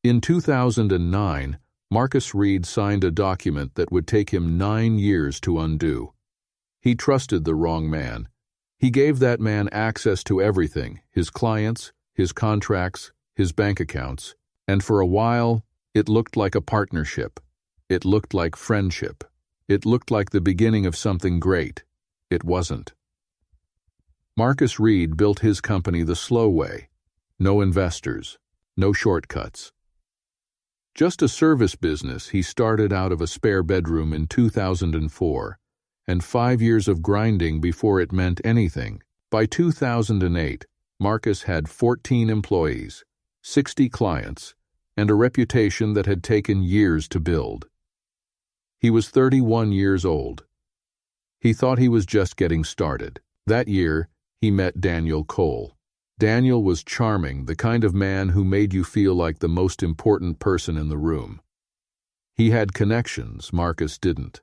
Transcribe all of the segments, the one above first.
In 2009, Marcus Reid signed a document that would take him 9 years to undo. He trusted the wrong man. He gave that man access to everything, his clients, his contracts, his bank accounts, and for a while, it looked like a partnership. It looked like friendship. It looked like the beginning of something great. It wasn't. Marcus Reid built his company the slow way. No investors, no shortcuts. Just a service business, he started out of a spare bedroom in 2004, and 5 years of grinding before it meant anything. By 2008, Marcus had 14 employees, 60 clients, and a reputation that had taken years to build. He was 31 years old. He thought he was just getting started. That year, he met Daniel Cole. Daniel was charming, the kind of man who made you feel like the most important person in the room. He had connections, Marcus didn't.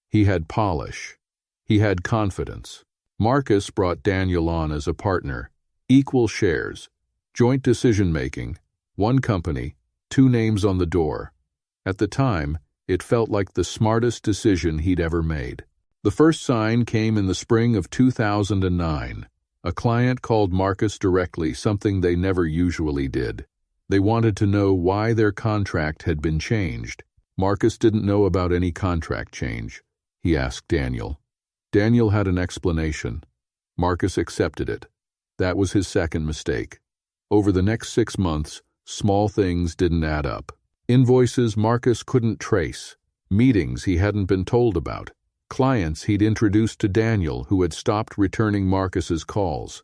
He had polish. He had confidence. Marcus brought Daniel on as a partner, equal shares, joint decision-making, one company, 2 names on the door. At the time, it felt like the smartest decision he'd ever made. The first sign came in the spring of 2009. A client called Marcus directly, something they never usually did. They wanted to know why their contract had been changed. Marcus didn't know about any contract change. He asked Daniel. Daniel had an explanation. Marcus accepted it. That was his second mistake. Over the next 6 months, small things didn't add up. Invoices Marcus couldn't trace. Meetings he hadn't been told about. Clients he'd introduced to Daniel who had stopped returning Marcus's calls.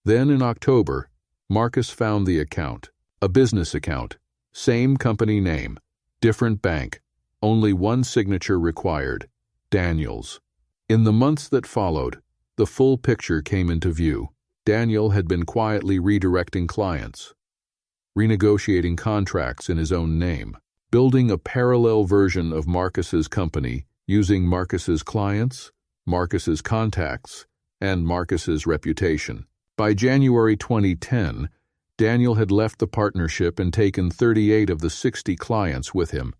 Then in October, Marcus found the account, a business account, same company name, different bank, only one signature required, Daniel's. In the months that followed, the full picture came into view. Daniel had been quietly redirecting clients, renegotiating contracts in his own name, building a parallel version of Marcus's company using Marcus's clients, Marcus's contacts, and Marcus's reputation. By January 2010, Daniel had left the partnership and taken 38 of the 60 clients with him.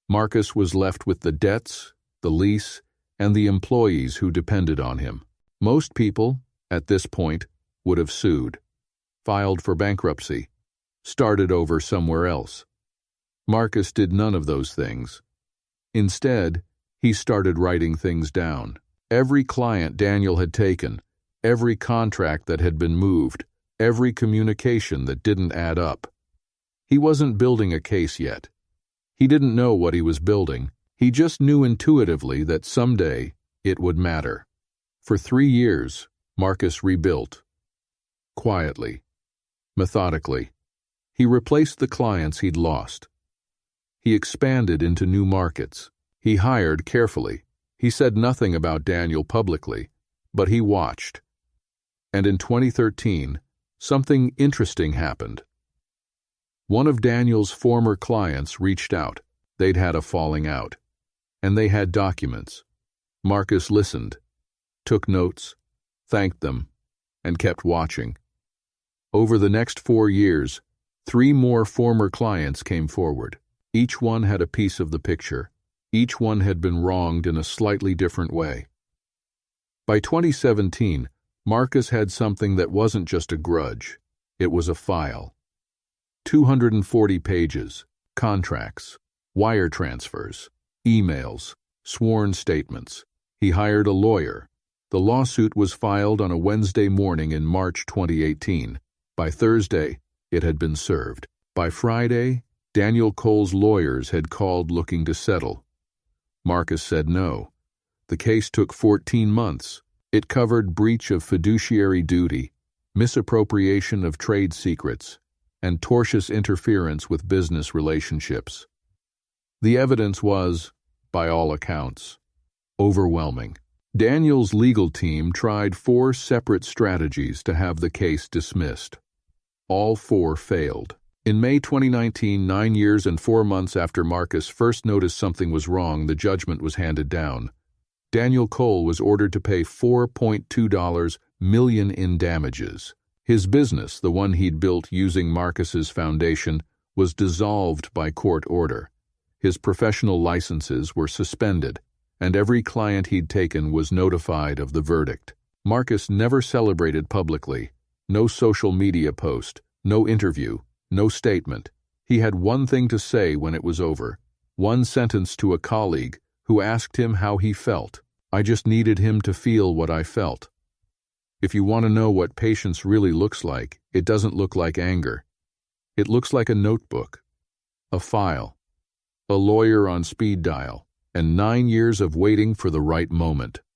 Marcus was left with the debts, the lease, and the employees who depended on him. Most people, at this point, would have sued, filed for bankruptcy, started over somewhere else. Marcus did none of those things. Instead, he started writing things down. Every client Daniel had taken, every contract that had been moved, every communication that didn't add up. He wasn't building a case yet. He didn't know what he was building. He just knew intuitively that someday it would matter. For 3 years, Marcus rebuilt. Quietly, methodically. He replaced the clients he'd lost. He expanded into new markets. He hired carefully. He said nothing about Daniel publicly, but he watched. And in 2013, something interesting happened. One of Daniel's former clients reached out. They'd had a falling out, and they had documents. Marcus listened, took notes, thanked them, and kept watching. Over the next 4 years, 3 more former clients came forward. Each one had a piece of the picture. Each one had been wronged in a slightly different way. By 2017, Marcus had something that wasn't just a grudge. It was a file. 240 pages, contracts, wire transfers, emails, sworn statements. He hired a lawyer. The lawsuit was filed on a Wednesday morning in March 2018. By Thursday, it had been served. By Friday, Daniel Cole's lawyers had called looking to settle. Marcus said no. The case took 14 months. It covered breach of fiduciary duty, misappropriation of trade secrets, and tortious interference with business relationships. The evidence was, by all accounts, overwhelming. Daniel's legal team tried 4 separate strategies to have the case dismissed. All 4 failed. In May 2019, 9 years and 4 months after Marcus first noticed something was wrong, the judgment was handed down. Daniel Cole was ordered to pay $4.2 million in damages. His business, the one he'd built using Marcus's foundation, was dissolved by court order. His professional licenses were suspended, and every client he'd taken was notified of the verdict. Marcus never celebrated publicly. No social media post, no interview, no statement. He had one thing to say when it was over. One sentence to a colleague who asked him how he felt. "I just needed him to feel what I felt." If you want to know what patience really looks like, it doesn't look like anger. It looks like a notebook, a file, a lawyer on speed dial, and 9 years of waiting for the right moment.